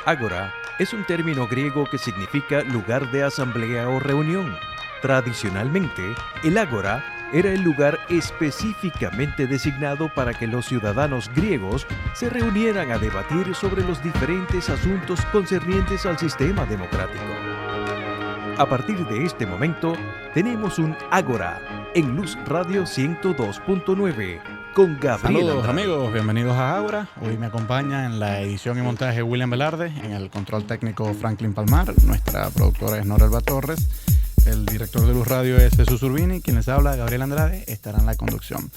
Ágora es un término griego que significa lugar de asamblea o reunión. Tradicionalmente, el ágora era el lugar específicamente designado para que los ciudadanos griegos se reunieran a debatir sobre los diferentes asuntos concernientes al sistema democrático. A partir de este momento, tenemos un ágora en Luz Radio 102.9 con Gabriel Saludos Andrade. amigos, bienvenidos a Ágora. Hoy me acompaña en la edición y montaje William Velarde, en el control técnico Franklin Palmar, nuestra productora es Norelba Torres, el director de Luz Radio es Jesús Urbini, quien les habla, Gabriel Andrade, estará en la conducción.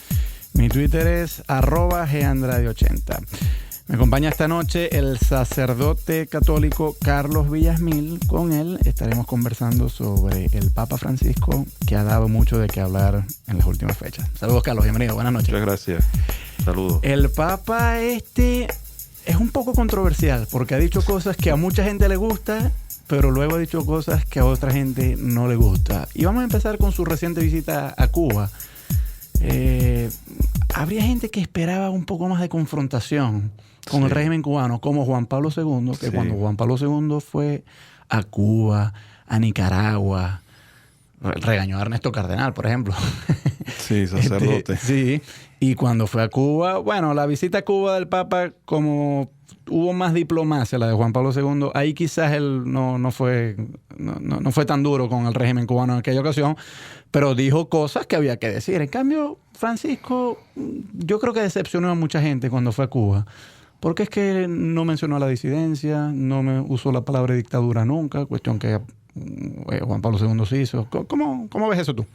Mi Twitter es @gandrade80. Me acompaña esta noche el sacerdote católico Carlos Villasmil. Con él estaremos conversando sobre el Papa Francisco, que ha dado mucho de qué hablar en las últimas fechas. Saludos, Carlos, bienvenido, buenas noches. Muchas gracias, saludos. El Papa es un poco controversial porque ha dicho cosas que a mucha gente le gusta, pero luego ha dicho cosas que a otra gente no le gusta. Y vamos a empezar con su reciente visita a Cuba. Habría gente que esperaba un poco más de confrontación con el régimen cubano, como Juan Pablo II, que cuando Juan Pablo II fue a Cuba, a Nicaragua, regañó a Ernesto Cardenal, por ejemplo. Sí, sacerdote. Sí, y cuando fue a Cuba, bueno, la visita a Cuba del Papa, como hubo más diplomacia, la de Juan Pablo II, ahí quizás él no fue tan duro con el régimen cubano en aquella ocasión, pero dijo cosas que había que decir. En cambio, Francisco, yo creo que decepcionó a mucha gente cuando fue a Cuba, porque es que no mencionó a la disidencia, no me usó la palabra dictadura nunca, cuestión que Juan Pablo II sí hizo. ¿Cómo ves eso tú?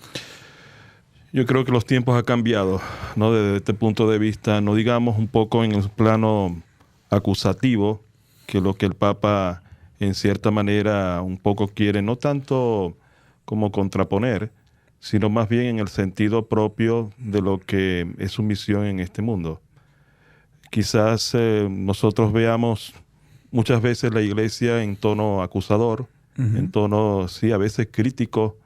Yo creo que los tiempos han cambiado, ¿no? Desde este punto de vista, no digamos un poco en el plano acusativo, que lo que el Papa en cierta manera un poco quiere, no tanto como contraponer, sino más bien en el sentido propio de lo que es su misión en este mundo. Quizás nosotros veamos muchas veces la Iglesia en tono acusador, en tono, sí, a veces crítico,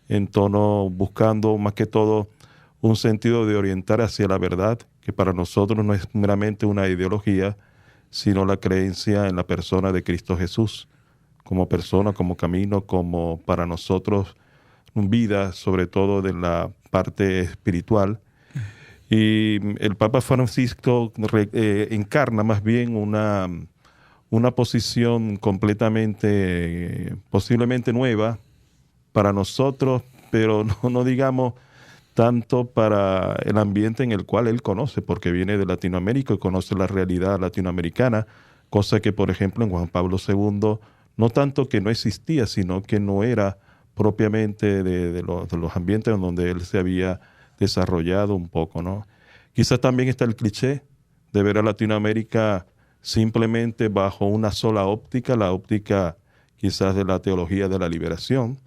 en tono buscando más que todo un sentido de orientar hacia la verdad, que para nosotros no es meramente una ideología, sino la creencia en la persona de Cristo Jesús, como persona, como camino, como para nosotros vida, sobre todo de la parte espiritual. Y el Papa Francisco encarna más bien una posición completamente, posiblemente nueva para nosotros, pero no digamos tanto para el ambiente en el cual él conoce, porque viene de Latinoamérica y conoce la realidad latinoamericana, cosa que, por ejemplo, en Juan Pablo II, no tanto que no existía, sino que no era propiamente de los ambientes en donde él se había desarrollado un poco, ¿no? Quizás también está el cliché de ver a Latinoamérica simplemente bajo una sola óptica, la óptica quizás de la teología de la liberación,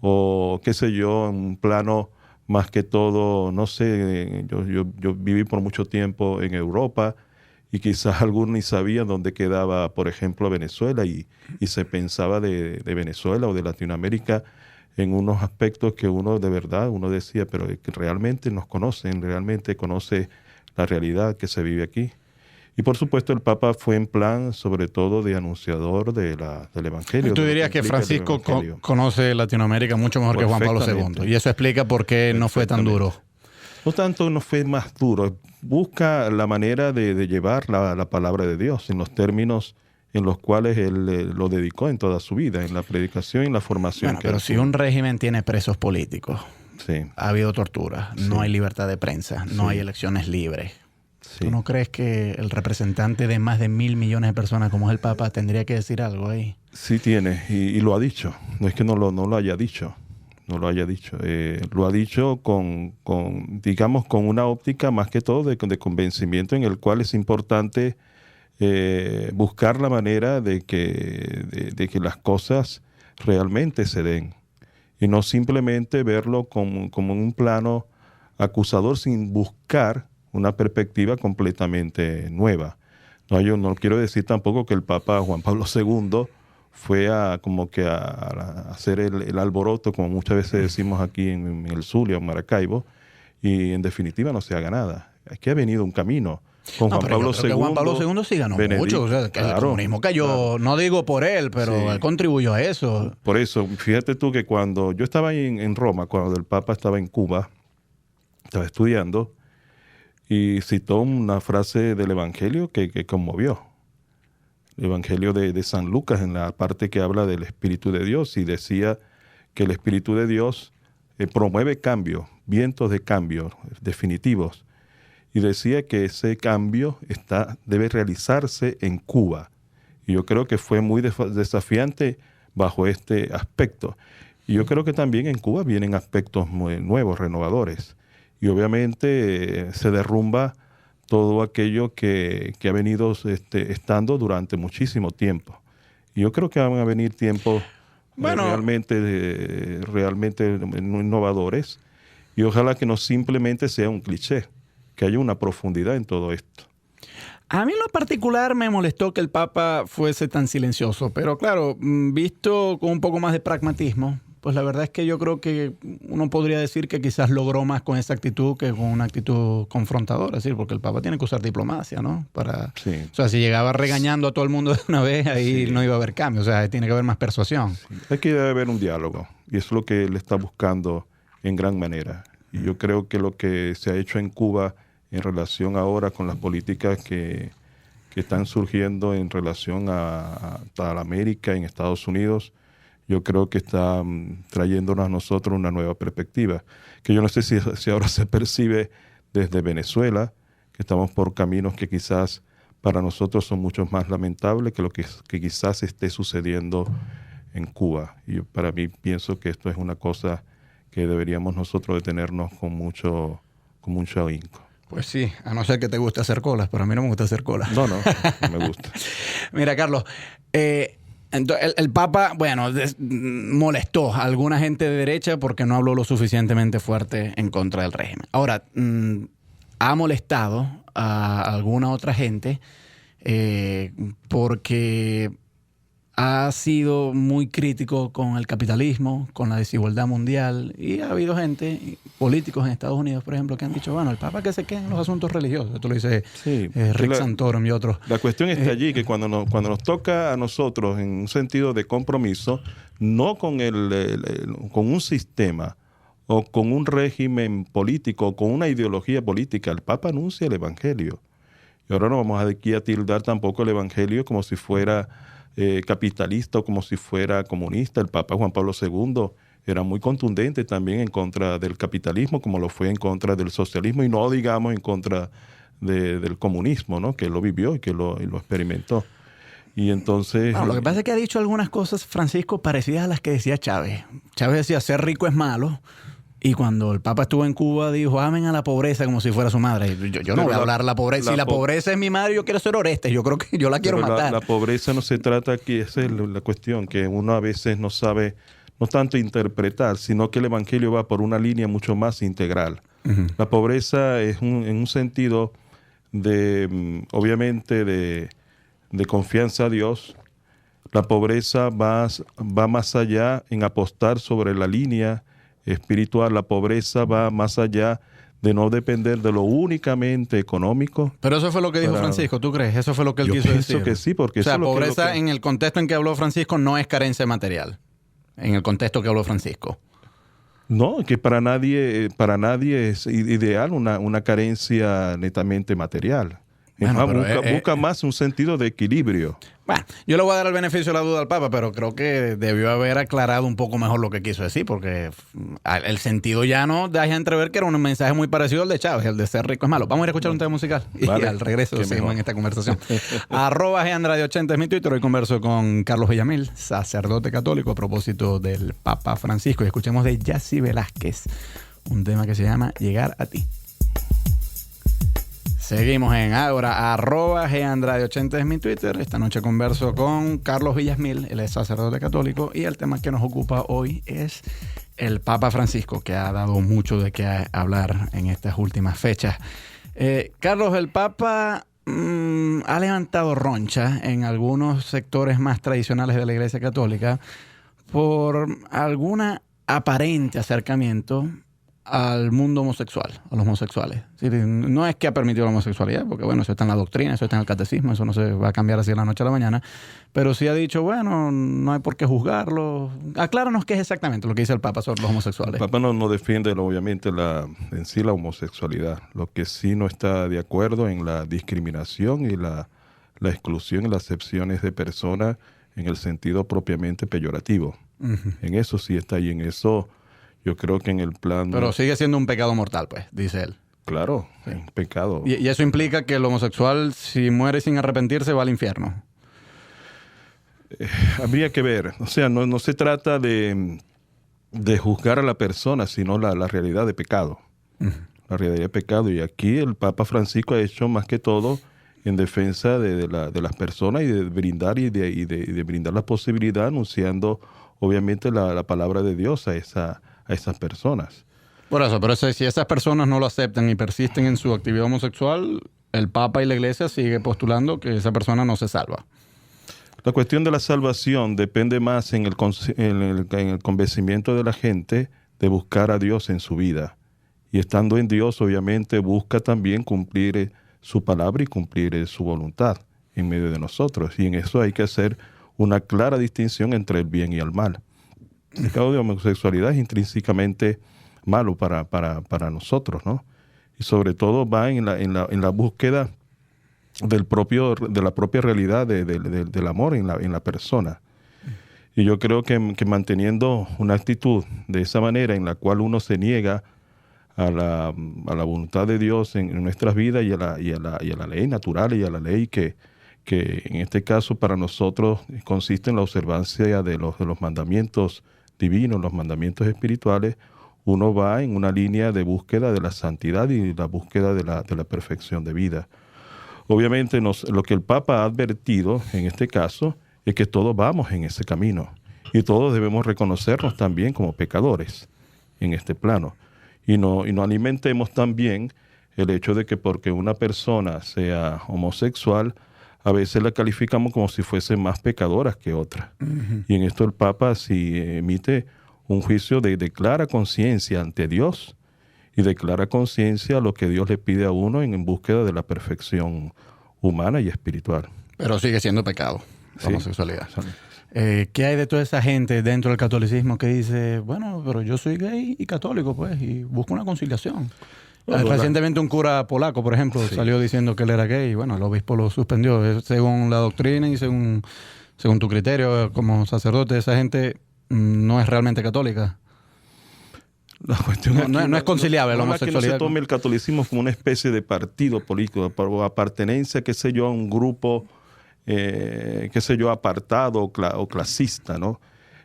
o qué sé yo, en un plano más que todo, no sé, yo viví por mucho tiempo en Europa y quizás algunos ni sabían dónde quedaba, por ejemplo, Venezuela y se pensaba de Venezuela o de Latinoamérica en unos aspectos que uno de verdad, uno decía, pero que realmente nos conocen, realmente conoce la realidad que se vive aquí. Y por supuesto el Papa fue en plan, sobre todo, de anunciador del Evangelio. Tú dirías que Francisco conoce Latinoamérica mucho mejor que Juan Pablo II. Y eso explica por qué no fue tan duro. No tanto no fue más duro. Busca la manera de llevar la palabra de Dios en los términos en los cuales él lo dedicó en toda su vida, en la predicación y en la formación. Bueno, pero si un régimen tiene presos políticos, ha habido tortura, no hay libertad de prensa, no hay elecciones libres. ¿Tú no crees que el representante de más de 1.000 millones de personas como es el Papa tendría que decir algo ahí? Sí tiene, y lo ha dicho. No es que no lo haya dicho. No lo haya dicho. Lo ha dicho con una óptica más que todo de convencimiento en el cual es importante buscar la manera de que las cosas realmente se den. Y no simplemente verlo como en un plano acusador sin buscar una perspectiva completamente nueva. No, yo no quiero decir tampoco que el Papa Juan Pablo II fue a hacer el alboroto, como muchas veces decimos aquí en el Zulia, en Maracaibo, y en definitiva no se haga nada. Aquí ha venido un camino. con No, Juan pero Pablo yo creo que Juan Pablo II sí ganó mucho. O sea, que el Claro, comunismo cayó, claro. no digo por él, pero Sí. él contribuyó a eso. Por eso, fíjate tú que cuando yo estaba ahí en Roma, cuando el Papa estaba en Cuba, estaba estudiando, y citó una frase del Evangelio que conmovió. El Evangelio de San Lucas, en la parte que habla del Espíritu de Dios, y decía que el Espíritu de Dios promueve cambios, vientos de cambio definitivos. Y decía que ese cambio debe realizarse en Cuba. Y yo creo que fue muy desafiante bajo este aspecto. Y yo creo que también en Cuba vienen aspectos muy nuevos, renovadores. Y obviamente se derrumba todo aquello que ha venido estando durante muchísimo tiempo. Y yo creo que van a venir tiempos realmente innovadores. Y ojalá que no simplemente sea un cliché, que haya una profundidad en todo esto. A mí en lo particular me molestó que el Papa fuese tan silencioso, pero claro, visto con un poco más de pragmatismo, pues la verdad es que yo creo que uno podría decir que quizás logró más con esa actitud que con una actitud confrontadora, es decir, porque el Papa tiene que usar diplomacia, ¿no? Sí. O sea, si llegaba regañando a todo el mundo de una vez, ahí Sí. no iba a haber cambio, o sea, tiene que haber más persuasión. Aquí debe haber un diálogo, y es lo que él está buscando en gran manera. Y yo creo que lo que se ha hecho en Cuba en relación ahora con las políticas que están surgiendo en relación a la América, en Estados Unidos, yo creo que está trayéndonos a nosotros una nueva perspectiva, que yo no sé si ahora se percibe desde Venezuela, que estamos por caminos que quizás para nosotros son mucho más lamentables que lo que quizás esté sucediendo en Cuba. Y para mí pienso que esto es una cosa que deberíamos nosotros detenernos con mucho ahínco. Pues sí, a no ser que te guste hacer colas, pero a mí no me gusta hacer colas. No me gusta. Mira, Carlos, el Papa, bueno, molestó a alguna gente de derecha porque no habló lo suficientemente fuerte en contra del régimen. Ahora, ha molestado a alguna otra gente porque ha sido muy crítico con el capitalismo, con la desigualdad mundial, y ha habido gente, políticos en Estados Unidos, por ejemplo, que han dicho, bueno, el Papa que se quede en los asuntos religiosos. Esto lo dice Sí, Rick Santorum y otros. La cuestión está allí, que cuando nos toca a nosotros en un sentido de compromiso, no con con un sistema o con un régimen político o con una ideología política, el Papa anuncia el Evangelio. Y ahora no vamos aquí a tildar tampoco el Evangelio como si fuera capitalista o como si fuera comunista. El Papa Juan Pablo II era muy contundente también en contra del capitalismo, como lo fue en contra del socialismo, y no digamos en contra del comunismo, ¿no? Que lo vivió y que lo experimentó. Y entonces... Bueno, lo que pasa es que ha dicho algunas cosas, Francisco, parecidas a las que decía Chávez. Chávez decía, ser rico es malo. Y cuando el Papa estuvo en Cuba, dijo, amen a la pobreza como si fuera su madre. Yo no voy a hablar de la pobreza. Si la pobreza es mi madre, yo quiero ser Orestes. Yo creo que yo la quiero matar. La pobreza no se trata aquí, esa es la cuestión, que uno a veces no sabe, no tanto interpretar, sino que el Evangelio va por una línea mucho más integral. Uh-huh. La pobreza es en un sentido obviamente, de confianza a Dios. La pobreza va más allá en apostar sobre la línea espiritual. La pobreza va más allá de no depender de lo únicamente económico. Pero eso fue lo que dijo Francisco, ¿tú crees? Eso fue lo que él quiso decir. Yo pienso que sí, porque... O sea, pobreza en el contexto en que habló Francisco no es carencia material. En el contexto que habló Francisco. No, que para nadie es ideal una carencia netamente material. Bueno, busca más un sentido de equilibrio. Bueno, yo le voy a dar el beneficio de la duda al Papa, pero creo que debió haber aclarado un poco mejor lo que quiso decir, porque el sentido llano deja entrever que era un mensaje muy parecido al de Chávez, el de ser rico es malo. Vamos a ir a escuchar un tema musical y al regreso seguimos en esta conversación. @GeanRadio80 es mi Twitter. Hoy converso con Carlos Villamil, sacerdote católico, a propósito del Papa Francisco. Y escuchemos de Yacy Velázquez un tema que se llama Llegar a ti. Seguimos en Ágora, @GeanRadio80 es mi Twitter. Esta noche converso con Carlos Villamil, él es sacerdote católico, y el tema que nos ocupa hoy es el Papa Francisco, que ha dado mucho de qué hablar en estas últimas fechas. Carlos, el Papa ha levantado roncha en algunos sectores más tradicionales de la Iglesia Católica por alguna aparente acercamiento al mundo homosexual, a los homosexuales. Es decir, no es que ha permitido la homosexualidad, porque bueno, eso está en la doctrina, eso está en el catecismo, eso no se va a cambiar así de la noche a la mañana, pero sí ha dicho, bueno, no hay por qué juzgarlo. Acláranos qué es exactamente lo que dice el Papa sobre los homosexuales. El Papa no defiende obviamente en sí la homosexualidad. Lo que sí no está de acuerdo en la discriminación y la exclusión y las excepciones de personas en el sentido propiamente peyorativo. Uh-huh. En eso sí está, y en eso yo creo que en el plan... Pero sigue siendo un pecado mortal, pues, dice él. Claro, sí. Un pecado. Y eso implica que el homosexual, si muere sin arrepentirse, va al infierno. Habría que ver. O sea, no se trata de juzgar a la persona, sino la realidad de pecado. Uh-huh. La realidad de pecado. Y aquí el Papa Francisco ha hecho más que todo en defensa de las personas y de brindar de brindar la posibilidad, anunciando obviamente la palabra de Dios a esas personas. Por eso, pero si esas personas no lo aceptan y persisten en su actividad homosexual, el Papa y la Iglesia sigue postulando que esa persona no se salva. La cuestión de la salvación depende más en el convencimiento de la gente de buscar a Dios en su vida. Y estando en Dios, obviamente, busca también cumplir su palabra y cumplir su voluntad en medio de nosotros. Y en eso hay que hacer una clara distinción entre el bien y el mal. El pecado de homosexualidad es intrínsecamente malo para nosotros, ¿no? Y sobre todo va en la búsqueda de la propia realidad del amor en la persona. Y yo creo que manteniendo una actitud de esa manera en la cual uno se niega a la voluntad de Dios en nuestras vidas y a la ley natural y a la ley que en este caso para nosotros consiste en la observancia de los mandamientos divinos, los mandamientos espirituales, uno va en una línea de búsqueda de la santidad y la búsqueda de la perfección de vida. Obviamente lo que el Papa ha advertido en este caso es que todos vamos en ese camino y todos debemos reconocernos también como pecadores en este plano. Y no alimentemos también el hecho de que porque una persona sea homosexual, a veces la calificamos como si fuesen más pecadoras que otras. Uh-huh. Y en esto el Papa sí emite un juicio de clara conciencia ante Dios y de clara conciencia a lo que Dios le pide a uno en búsqueda de la perfección humana y espiritual. Pero sigue siendo pecado la homosexualidad. ¿Qué hay de toda esa gente dentro del catolicismo que dice, bueno, pero yo soy gay y católico, pues, y busco una conciliación? Recientemente un cura polaco, por ejemplo, salió diciendo que él era gay y bueno, el obispo lo suspendió. Según la doctrina y según tu criterio como sacerdote, esa gente no es realmente católica. La cuestión no es conciliable la homosexualidad. Que no se tome el catolicismo como una especie de partido político, por apartenencia, qué sé yo, a un grupo, apartado o clasista, ¿no?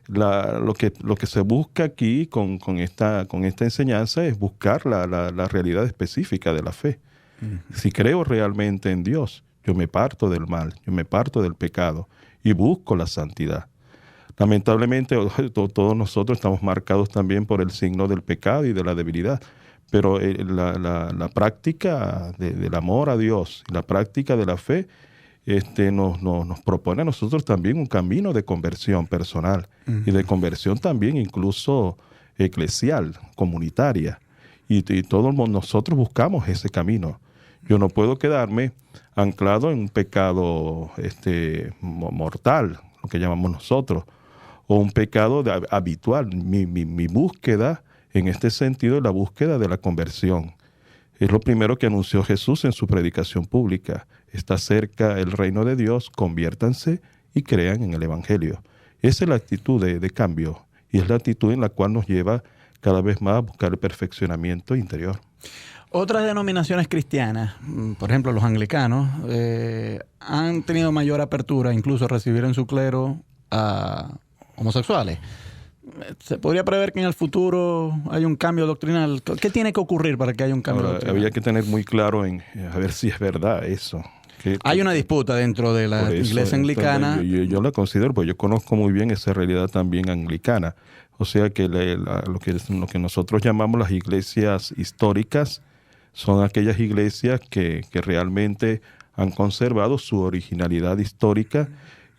Lo que se busca aquí con esta enseñanza es buscar la realidad específica de la fe. Uh-huh. Si creo realmente en Dios, yo me parto del mal, yo me parto del pecado y busco la santidad. Lamentablemente todos nosotros estamos marcados también por el signo del pecado y de la debilidad, pero la práctica del amor a Dios, la práctica de la fe, nos propone a nosotros también un camino de conversión personal. Uh-huh. Y de conversión también incluso eclesial, comunitaria. Y todos nosotros buscamos ese camino. Yo no puedo quedarme anclado en un pecado mortal, lo que llamamos nosotros, o un pecado habitual. Mi búsqueda en este sentido es la búsqueda de la conversión. Es lo primero que anunció Jesús en su predicación pública. Está cerca el reino de Dios, conviértanse y crean en el Evangelio. Esa es la actitud de cambio y es la actitud en la cual nos lleva cada vez más a buscar el perfeccionamiento interior. Otras denominaciones cristianas, por ejemplo los anglicanos, han tenido mayor apertura incluso a recibir en su clero a homosexuales. ¿Se podría prever que en el futuro hay un cambio doctrinal? ¿Qué tiene que ocurrir para que haya un cambio doctrinal? Había que tener muy claro a ver si es verdad eso. Hay una disputa dentro de la iglesia anglicana. Yo la considero, pues yo conozco muy bien esa realidad también anglicana. O sea que lo que nosotros llamamos las iglesias históricas son aquellas iglesias que realmente han conservado su originalidad histórica.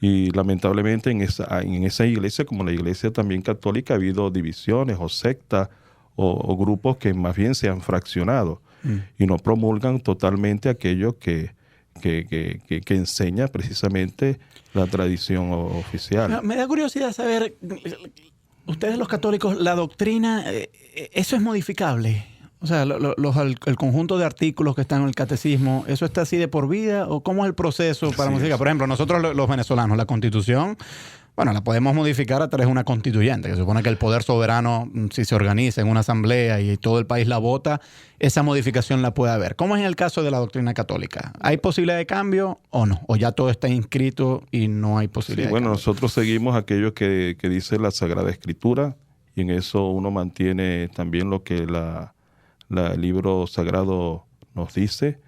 Y lamentablemente en esa iglesia, como la iglesia también católica, ha habido divisiones o sectas o grupos que más bien se han fraccionado y no promulgan totalmente aquello que enseña precisamente la tradición oficial. Me da curiosidad saber, ustedes los católicos, la doctrina, ¿eso es modificable? O sea, el conjunto de artículos que están en el catecismo, ¿eso está así de por vida? ¿O cómo es el proceso para modificar? Por ejemplo, nosotros los venezolanos, la Constitución, bueno, la podemos modificar a través de una constituyente, que se supone que el poder soberano, si se organiza en una asamblea y todo el país la vota, esa modificación la puede haber. ¿Cómo es en el caso de la doctrina católica? ¿Hay posibilidad de cambio o no? ¿O ya todo está inscrito y no hay posibilidad de cambio? Nosotros seguimos aquello que dice la Sagrada Escritura, y en eso uno mantiene también lo que el libro sagrado nos dice,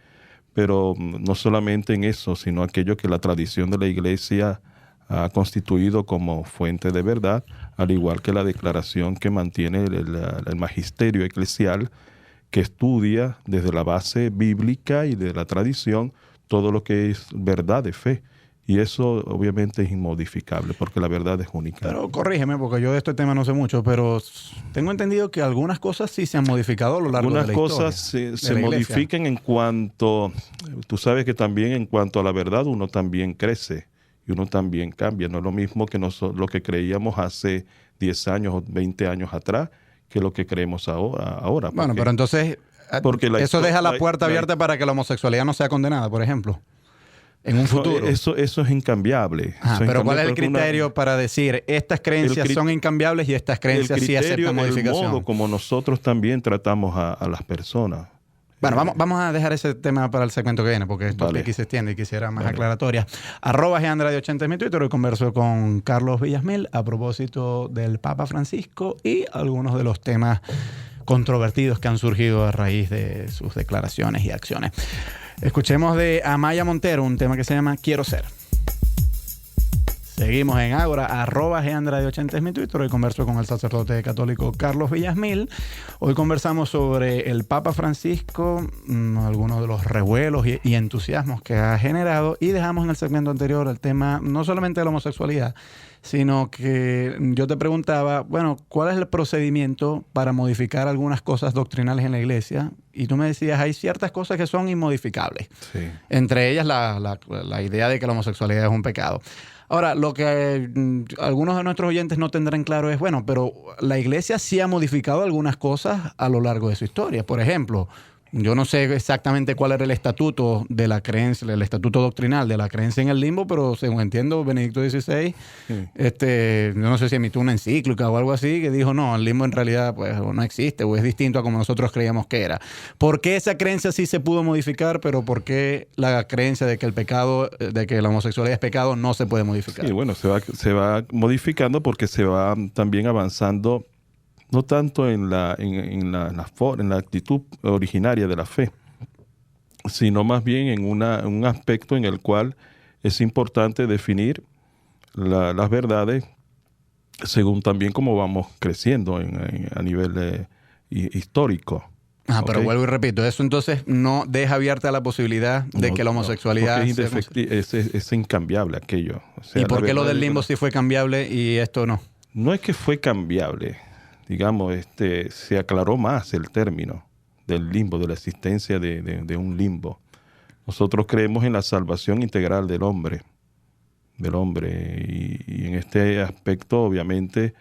pero no solamente en eso, sino aquello que la tradición de la Iglesia ha constituido como fuente de verdad, al igual que la declaración que mantiene el magisterio eclesial, que estudia desde la base bíblica y de la tradición todo lo que es verdad de fe. Y eso obviamente es inmodificable, porque la verdad es única. Pero corrígeme, porque yo de este tema no sé mucho, pero tengo entendido que algunas cosas sí se han modificado a lo largo de la historia. Algunas cosas se modifican en cuanto, tú sabes que también en cuanto a la verdad uno también crece y uno también cambia. No es lo mismo que lo que creíamos hace 10 años o 20 años atrás que lo que creemos ahora. Bueno, pero entonces eso deja la puerta abierta para que la homosexualidad no sea condenada, por ejemplo. En un futuro. Eso es incambiable. Pero ¿cuál es el criterio para decir estas creencias son incambiables y estas creencias sí aceptan modificación? El modo como nosotros también tratamos a las personas. Bueno, vamos a dejar ese tema para el segmento que viene, porque esto aquí se extiende y quisiera más aclaratoria. @GeAndrade80 es mi Twitter. Hoy converso con Carlos Villasmil a propósito del Papa Francisco y algunos de los temas controvertidos que han surgido a raíz de sus declaraciones y acciones. Escuchemos de Amaya Montero un tema que se llama Quiero Ser. Seguimos en Ágora, @GeAndrade80 es mi Twitter. Hoy converso con el sacerdote católico Carlos Villasmil. Hoy conversamos sobre el Papa Francisco, algunos de los revuelos y entusiasmos que ha generado, y dejamos en el segmento anterior el tema no solamente de la homosexualidad, sino que yo te preguntaba, bueno, ¿cuál es el procedimiento para modificar algunas cosas doctrinales en la Iglesia? Y tú me decías, hay ciertas cosas que son inmodificables. Sí. Entre ellas la idea de que la homosexualidad es un pecado. Ahora, lo que algunos de nuestros oyentes no tendrán claro es, bueno, pero la Iglesia sí ha modificado algunas cosas a lo largo de su historia. Por ejemplo, yo no sé exactamente cuál era el estatuto de la creencia, el estatuto doctrinal de la creencia en el limbo, pero según entiendo, Benedicto XVI, yo no sé si emitió una encíclica o algo así que dijo, no, el limbo en realidad pues no existe o es distinto a como nosotros creíamos que era. ¿Por qué esa creencia sí se pudo modificar, pero por qué la creencia de que el pecado, de que la homosexualidad es pecado, no se puede modificar? Sí, bueno, se va modificando porque se va también avanzando, no tanto en la actitud originaria de la fe, sino más bien en un aspecto en el cual es importante definir las verdades según también cómo vamos creciendo a nivel histórico. Pero vuelvo y repito, eso entonces no deja abierta la posibilidad de que la homosexualidad es incambiable aquello. O sea, ¿y por qué lo del limbo sí fue cambiable y esto no? No es que fue cambiable. Digamos, se aclaró más el término del limbo, de la existencia de un limbo. Nosotros creemos en la salvación integral del hombre. Y en este aspecto, obviamente,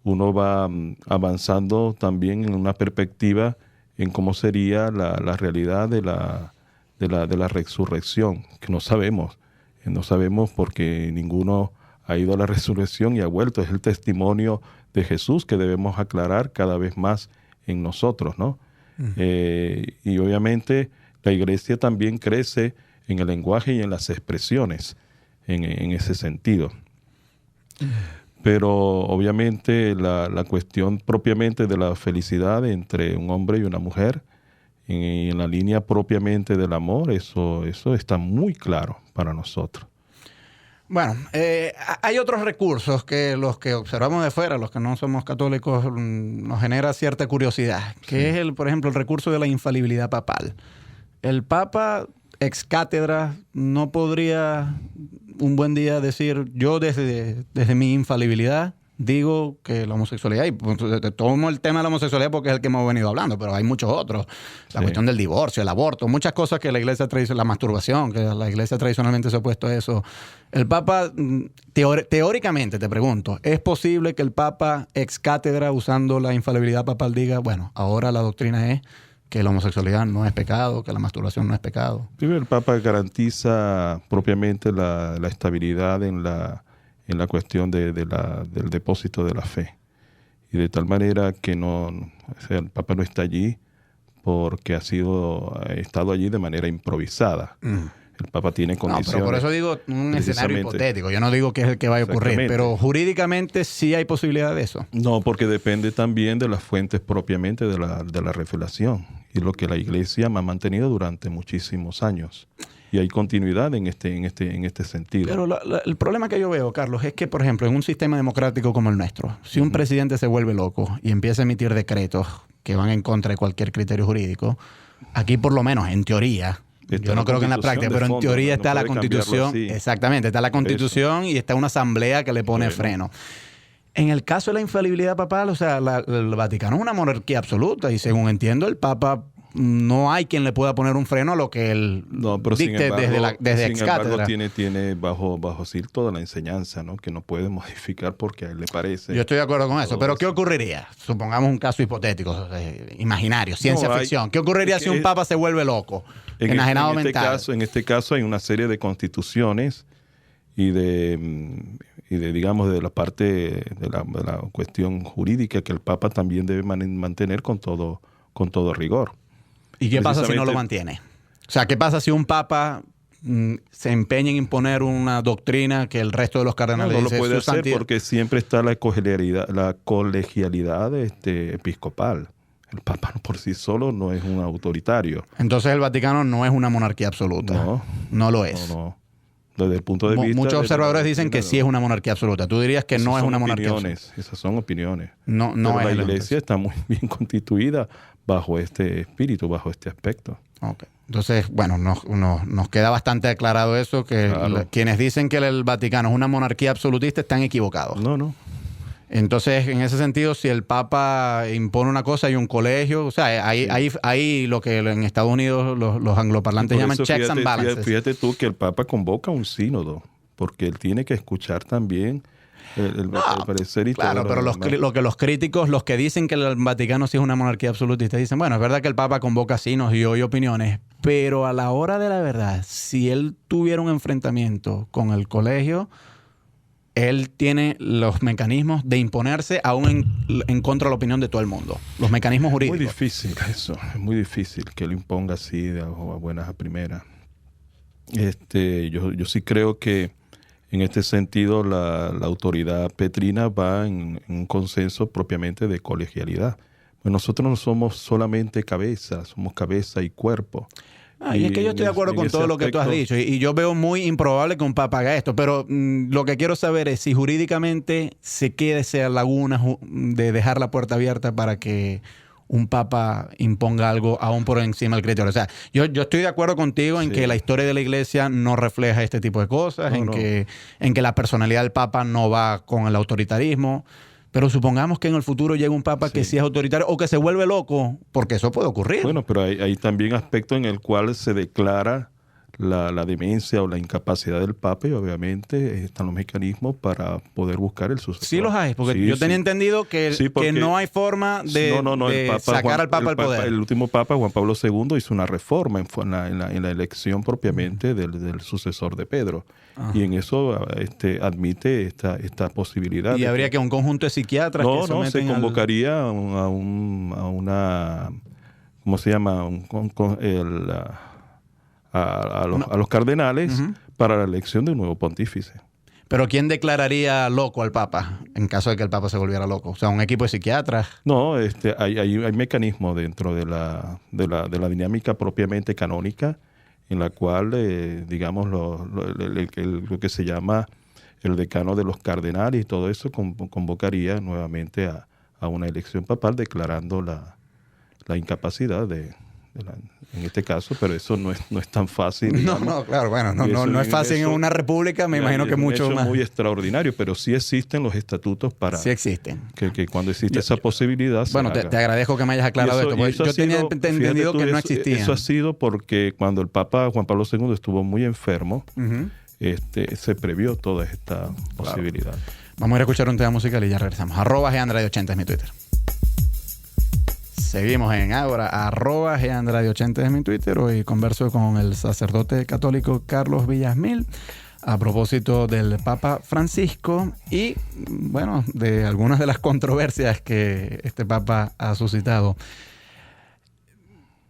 uno va avanzando también en una perspectiva en cómo sería la realidad de la resurrección, que no sabemos. No sabemos porque ninguno ha ido a la resurrección y ha vuelto. Es el testimonio de Jesús que debemos aclarar cada vez más en nosotros, ¿no? Y obviamente la Iglesia también crece en el lenguaje y en las expresiones en ese sentido. Pero obviamente la cuestión propiamente de la felicidad entre un hombre y una mujer, en la línea propiamente del amor, eso está muy claro para nosotros. Bueno, hay otros recursos que los que observamos de fuera, los que no somos católicos, nos genera cierta curiosidad, que es, por ejemplo, el recurso de la infalibilidad papal. El Papa ex cátedra no podría un buen día decir, yo desde mi infalibilidad digo que la homosexualidad, y tomo el tema de la homosexualidad porque es el que hemos venido hablando, pero hay muchos otros. La cuestión del divorcio, el aborto, muchas cosas que la iglesia tradicional, la masturbación, que la iglesia tradicionalmente se ha opuesto a eso. El Papa, teóricamente, te pregunto, ¿es posible que el Papa ex cátedra, usando la infalibilidad papal, diga, bueno, ahora la doctrina es que la homosexualidad no es pecado, que la masturbación no es pecado? Primero, el Papa garantiza propiamente la estabilidad en la cuestión del depósito de la fe. Y de tal manera que el Papa no está allí porque ha estado allí de manera improvisada. El Papa tiene condiciones. No, pero por eso digo un escenario hipotético. Yo no digo que es el que vaya a ocurrir, pero jurídicamente sí hay posibilidad de eso. No, porque depende también de las fuentes propiamente de la revelación y lo que la Iglesia ha mantenido durante muchísimos años. Y hay continuidad en este sentido. Pero el problema que yo veo, Carlos, es que, por ejemplo, en un sistema democrático como el nuestro, si un presidente se vuelve loco y empieza a emitir decretos que van en contra de cualquier criterio jurídico, aquí por lo menos, en teoría, yo no creo que en la práctica, pero en teoría está la Constitución. Exactamente, está la Constitución y está una asamblea que le pone freno. En el caso de la infalibilidad papal, o sea, el Vaticano es una monarquía absoluta y según entiendo, el Papa no hay quien le pueda poner un freno a lo que él dicte desde ex cátedra. Tiene bajo sí toda la enseñanza, ¿no? Que no puede modificar porque a él le parece. Yo estoy de acuerdo con eso, pero ¿qué ocurriría? Supongamos un caso hipotético, imaginario, ciencia ficción. ¿Qué ocurriría si un papa se vuelve loco? Enajenado mental. En este caso hay una serie de constituciones y digamos, de la parte de la cuestión jurídica que el Papa también debe mantener con todo rigor. ¿Y qué pasa si no lo mantiene? O sea, ¿qué pasa si un papa se empeña en imponer una doctrina que el resto de los cardenales no lo puede hacer porque siempre está la colegialidad episcopal. El Papa por sí solo no es un autoritario. Entonces el Vaticano no es una monarquía absoluta. No lo es. No. Desde el punto de vista... Muchos observadores dicen que sí es una monarquía absoluta. Tú dirías que no es una monarquía absoluta. Esas son opiniones. No Pero es la Iglesia está muy bien constituida bajo este espíritu, bajo este aspecto. Okay. Entonces, bueno, nos queda bastante aclarado eso, que quienes dicen que el Vaticano es una monarquía absolutista están equivocados. No. Entonces, en ese sentido, si el Papa impone una cosa, hay un colegio, o sea, hay lo que en Estados Unidos los angloparlantes llaman checks and balances. Fíjate tú que el Papa convoca un sínodo, porque él tiene que escuchar también el parecer y claro, todo. Claro, pero lo que los críticos, los que dicen que el Vaticano sí es una monarquía absolutista, dicen, bueno, es verdad que el Papa convoca sínodos y oye opiniones, pero a la hora de la verdad, si él tuviera un enfrentamiento con el colegio, él tiene los mecanismos de imponerse aún en contra de la opinión de todo el mundo. Los mecanismos jurídicos. Muy difícil eso. Es muy difícil que lo imponga así a buenas a primeras. Yo sí creo que en este sentido la autoridad petrina va en un consenso propiamente de colegialidad. Pues nosotros no somos solamente cabeza, somos cabeza y cuerpo. Y es que yo estoy de acuerdo con todo lo que tú has dicho y yo veo muy improbable que un papa haga esto, pero lo que quiero saber es si jurídicamente se quede esa laguna de dejar la puerta abierta para que un papa imponga algo aún por encima del criterio. O sea, yo estoy de acuerdo contigo en que la historia de la Iglesia no refleja este tipo de cosas, en que la personalidad del papa no va con el autoritarismo. Pero supongamos que en el futuro llega un papa que sí es autoritario o que se vuelve loco, porque eso puede ocurrir. Bueno, pero hay también aspectos en el cual se declara la demencia o la incapacidad del papa y obviamente están los mecanismos para poder buscar el sucesor. Sí los hay, porque yo tenía entendido que no hay forma de sacar al papa del poder. El último papa, Juan Pablo II, hizo una reforma en la elección propiamente del sucesor de Pedro. Ajá. Y en eso admite esta posibilidad. ¿Y habría que un conjunto de psiquiatras que someten se convocaría a una... ¿Cómo se llama? A los cardenales para la elección de un nuevo pontífice. ¿Pero quién declararía loco al Papa en caso de que el Papa se volviera loco? O sea, ¿un equipo de psiquiatras? No, hay mecanismos dentro de la dinámica propiamente canónica en la cual, digamos, lo que se llama el decano de los cardenales y todo eso convocaría nuevamente a una elección papal declarando la incapacidad de en este caso, pero eso no es tan fácil. Digamos. No, claro, bueno, no es fácil en una república, me imagino que mucho más. Es muy extraordinario, pero sí existen los estatutos para... Sí existen. Que cuando existe esa posibilidad... Bueno, te agradezco que me hayas aclarado esto, porque yo tenía entendido que no existían. Eso ha sido porque cuando el Papa Juan Pablo II estuvo muy enfermo, se previó toda esta posibilidad. Vamos a ir a escuchar un tema musical y ya regresamos. @GeAndrade80 es mi Twitter. Seguimos en Ágora, @GeAndrade80 es mi Twitter. Hoy converso con el sacerdote católico Carlos Villasmil a propósito del Papa Francisco y, bueno, de algunas de las controversias que este Papa ha suscitado.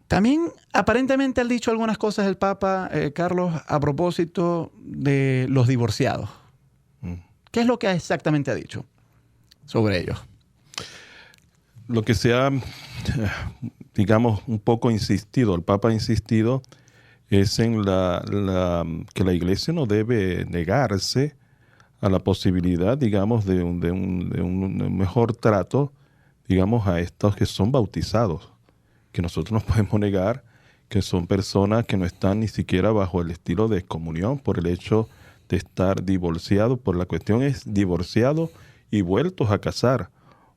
También aparentemente ha dicho algunas cosas el Papa, Carlos, a propósito de los divorciados. ¿Qué es lo que exactamente ha dicho sobre ellos? Lo que se ha, digamos, un poco insistido, el Papa ha insistido, es en que la Iglesia no debe negarse a la posibilidad, digamos, de un mejor trato, digamos, a estos que son bautizados, que nosotros no podemos negar que son personas que no están ni siquiera bajo el estilo de excomunión por el hecho de estar divorciados, por la cuestión es divorciados y vueltos a casar,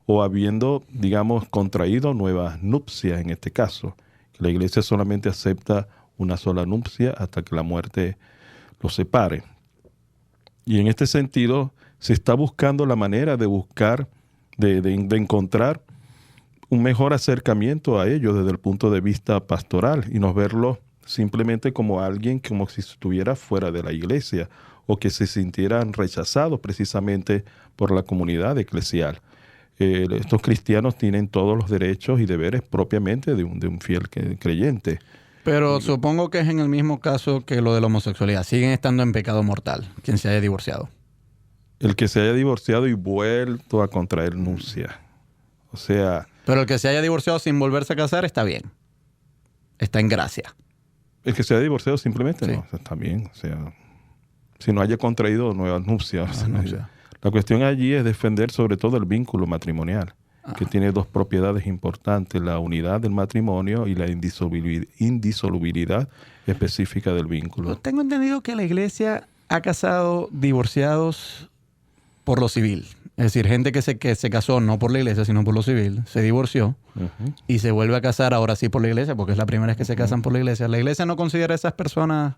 o habiendo, digamos, contraído nuevas nupcias en este caso. La Iglesia solamente acepta una sola nupcia hasta que la muerte los separe. Y en este sentido se está buscando la manera de encontrar un mejor acercamiento a ellos desde el punto de vista pastoral y no verlos simplemente como alguien como si estuviera fuera de la Iglesia o que se sintieran rechazados precisamente por la comunidad eclesial. Estos cristianos tienen todos los derechos y deberes propiamente de un fiel creyente. Pero supongo que es en el mismo caso que lo de la homosexualidad. Siguen estando en pecado mortal quien se haya divorciado. El que se haya divorciado y vuelto a contraer nupcia. O sea... Pero el que se haya divorciado sin volverse a casar está bien. Está en gracia. El que se haya divorciado simplemente sí. No, está bien. O sea, si no haya contraído nuevas nupcias. La cuestión allí es defender sobre todo el vínculo matrimonial, que tiene dos propiedades importantes, la unidad del matrimonio y la indisolubilidad específica del vínculo. Tengo entendido que la Iglesia ha casado divorciados por lo civil. Es decir, gente que se casó no por la Iglesia, sino por lo civil, se divorció y se vuelve a casar ahora sí por la Iglesia, porque es la primera vez que se casan por la Iglesia. La Iglesia no considera a esas personas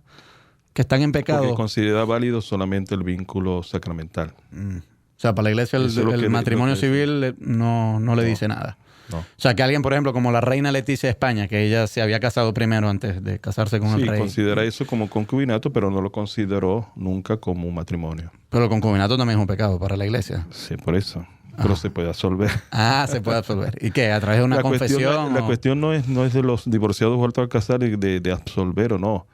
que están en pecado. Porque considera válido solamente el vínculo sacramental. O sea, para la Iglesia el matrimonio civil no le dice nada. No. O sea, que alguien, por ejemplo, como la reina Leticia de España, que ella se había casado primero antes de casarse con el rey. Sí, considera eso como concubinato, pero no lo consideró nunca como un matrimonio. Pero el concubinato también es un pecado para la Iglesia. Sí, por eso. Pero se puede absolver. Se puede absolver. ¿Y qué? ¿A través de una confesión? La cuestión no es de los divorciados vueltos a casar de absolver o no.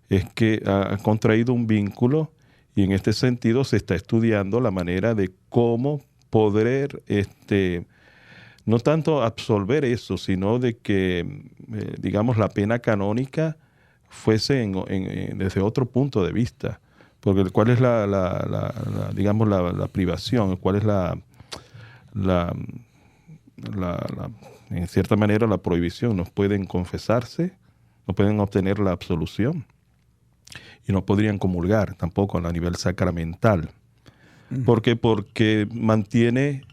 Es que ha contraído un vínculo y en este sentido se está estudiando la manera de cómo poder, no tanto absolver eso, sino de que, digamos, la pena canónica fuese desde otro punto de vista. Porque ¿cuál es digamos, la privación? ¿Cuál es en cierta manera, la prohibición? No pueden confesarse, no pueden obtener la absolución. Y no podrían comulgar tampoco a nivel sacramental. ¿Por qué? Porque mantiene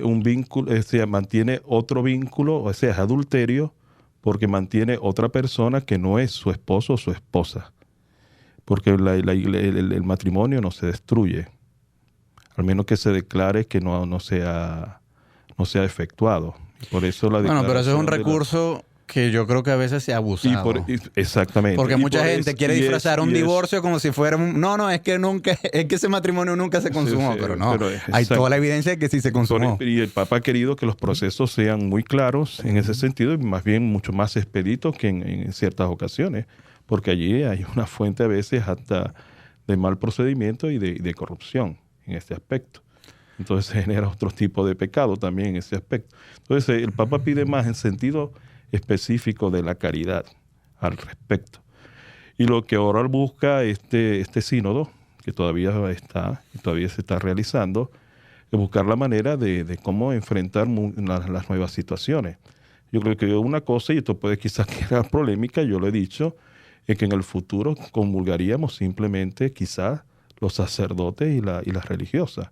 un vínculo, o sea, mantiene otro vínculo, o sea, es adulterio, porque mantiene otra persona que no es su esposo o su esposa. Porque el matrimonio no se destruye, al menos que se declare que no sea efectuado. Por eso pero eso es un recurso que yo creo que a veces se ha abusado. Exactamente. Porque mucha gente quiere disfrazar un divorcio como si fuera es que ese matrimonio nunca se consumó, sí, pero no. Hay toda la evidencia de que sí se consumó. Y el Papa ha querido que los procesos sean muy claros en ese sentido y más bien mucho más expeditos que en ciertas ocasiones, porque allí hay una fuente a veces hasta de mal procedimiento y de corrupción en este aspecto. Entonces se genera otro tipo de pecado también en ese aspecto. Entonces el Papa pide más en sentido específico de la caridad al respecto. Y lo que ahora busca este sínodo, que todavía se está realizando, es buscar la manera de cómo enfrentar las nuevas situaciones. Yo creo que una cosa, y esto puede quizás crear polémica, yo lo he dicho, es que en el futuro comulgaríamos simplemente quizás los sacerdotes y las religiosas.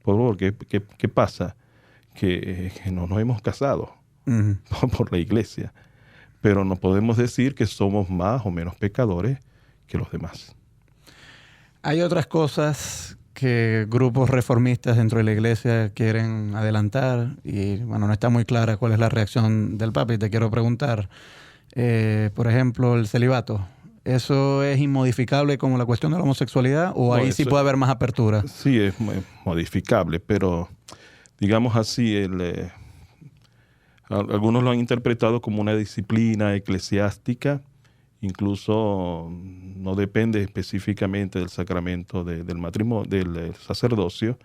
Porque ¿qué pasa? Que no nos hemos casado por la iglesia, pero no podemos decir que somos más o menos pecadores que los demás. Hay otras cosas que grupos reformistas dentro de la iglesia quieren adelantar y, bueno, no está muy clara cuál es la reacción del Papa y te quiero preguntar, por ejemplo, el celibato. ¿Eso es inmodificable como la cuestión de la homosexualidad o ahí sí puede haber más apertura? Sí, es modificable, pero digamos así, algunos lo han interpretado como una disciplina eclesiástica, incluso no depende específicamente del sacramento del matrimonio, del sacerdocio,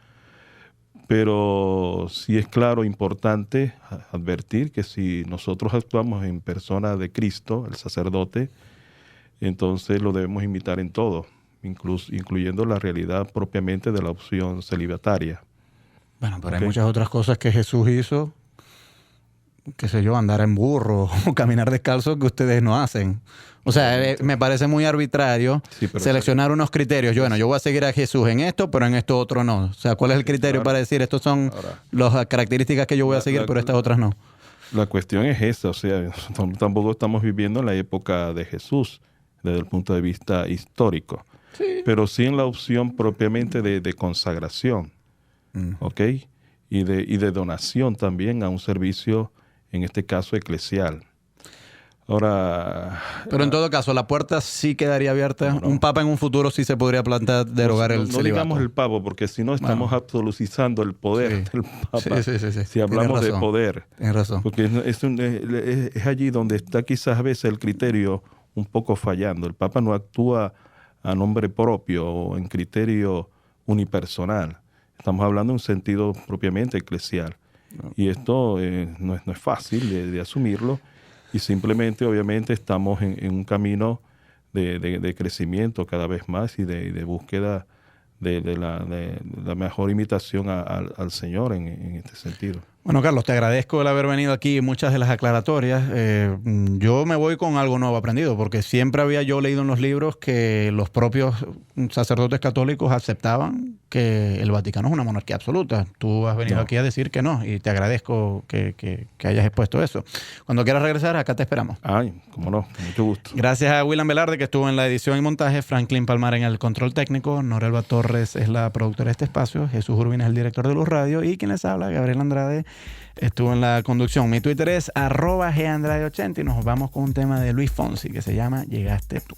pero sí es claro, importante advertir que si nosotros actuamos en persona de Cristo, el sacerdote, entonces lo debemos imitar en todo, incluyendo la realidad propiamente de la opción celibataria. Bueno, pero hay muchas otras cosas que Jesús hizo, qué sé yo, andar en burro o caminar descalzo que ustedes no hacen. O sea, me parece muy arbitrario seleccionar unos criterios. Yo voy a seguir a Jesús en esto, pero en esto otro no. O sea, ¿cuál es el criterio para decir estos son las características que yo voy a seguir, pero estas otras no? La cuestión es esa, o sea, tampoco estamos viviendo en la época de Jesús desde el punto de vista histórico, pero sí en la opción propiamente de consagración, ¿ok? Y de donación también a un servicio, en este caso eclesial. Ahora... Pero en todo caso, la puerta sí quedaría abierta. No. Un papa en un futuro sí se podría plantear derogar el celibato. No digamos el papa, porque si no estamos absolutizando el poder del papa. Sí. Si hablamos de poder. Tienes razón. Porque es allí donde está quizás a veces el criterio un poco fallando. El papa no actúa a nombre propio o en criterio unipersonal. Estamos hablando en un sentido propiamente eclesial. No. Y esto no es fácil de asumirlo. Y simplemente, obviamente, estamos en un camino de crecimiento cada vez más y de búsqueda de la mejor imitación al Señor en este sentido. Bueno, Carlos, te agradezco el haber venido aquí, muchas de las aclaratorias. Yo me voy con algo nuevo aprendido, porque siempre había yo leído en los libros que los propios sacerdotes católicos aceptaban que el Vaticano es una monarquía absoluta. Tú has venido aquí a decir que no, y te agradezco que hayas expuesto eso. Cuando quieras regresar, acá te esperamos. Ay, cómo no, con mucho gusto. Gracias a William Velarde, que estuvo en la edición y montaje, Franklin Palmar en el control técnico, Norelba Torres es la productora de este espacio, Jesús Urbina es el director de Luz Radio, y quien les habla, Gabriel Andrade, estuvo en la conducción. Mi Twitter es @GAndrade80 y nos vamos con un tema de Luis Fonsi que se llama Llegaste tú.